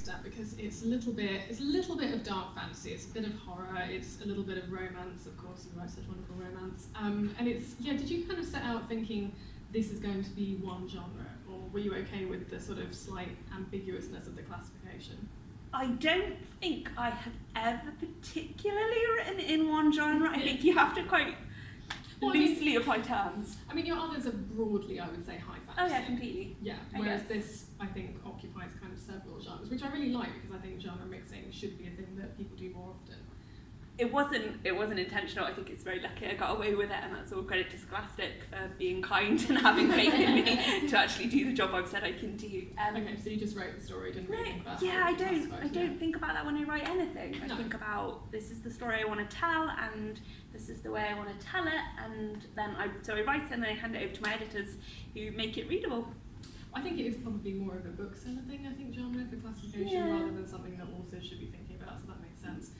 excited at because it's a little bit of dark fantasy. It's a bit of horror. It's a little bit of romance, of course. You write such wonderful romance. And it's Did you kind of set out thinking this is going to be one genre, or were you okay with the sort of slight ambiguousness of the classification? I don't think I have ever particularly written in one genre. I think you have to quite loosely apply terms. I mean, your others are broadly, I would say, high fantasy. Oh yeah, completely. Yeah, whereas this, I think, occupies kind of several genres, which I really like because I think genre mixing should be a thing that people do more often. It wasn't intentional. I think it's very lucky I got away with it, and that's all credit to Scholastic for being kind and having faith in me to actually do the job I've said I can do. Okay, so you just wrote the story, didn't really think about I don't think about that when I write anything. I think about, this is the story I want to tell, and this is the way I want to tell it, and then I write it and then I hand it over to my editors who make it readable. I think it is probably more of a bookseller thing, I think, genre for classification, rather than something that authors should be thinking about, so that makes sense.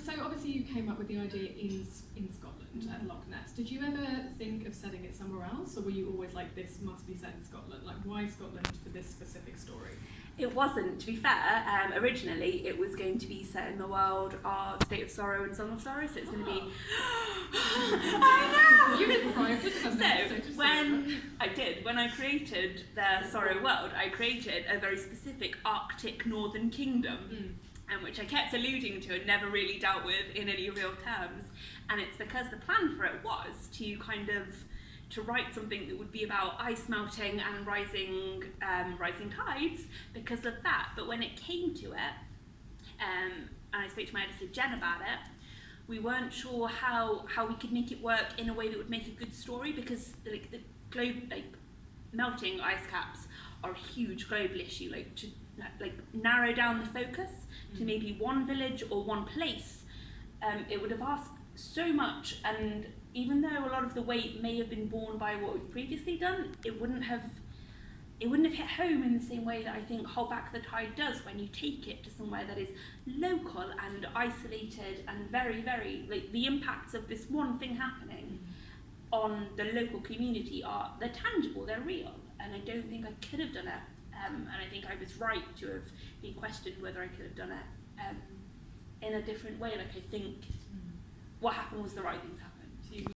So obviously you came up with the idea in Scotland at Loch Ness. Did you ever think of setting it somewhere else, or were you always like, this must be set in Scotland? Like, why Scotland for this specific story? It wasn't, to be fair. Originally it was going to be set in the world of State of Sorrow and Song of Sorrow, so it's going to be... I know! You didn't cry, when I created the Sorrow world, I created a very specific Arctic northern kingdom. Which I kept alluding to and never really dealt with in any real terms. And it's because the plan for it was to write something that would be about ice melting and rising tides because of that. But when it came to it, and I spoke to my editor Jen about it, we weren't sure how we could make it work in a way that would make a good story, because the globe, melting ice caps are a huge global issue. To narrow down the focus to maybe one village or one place, it would have asked so much, and even though a lot of the weight may have been borne by what we've previously done, it wouldn't have hit home in the same way that I think Hold Back the Tide does when you take it to somewhere that is local and isolated and very, very, the impacts of this one thing happening on the local community they're tangible, they're real, and I don't think I could have done it. And I think I was right to have been questioned whether I could have done it in a different way. I think what happened was the right thing to happen.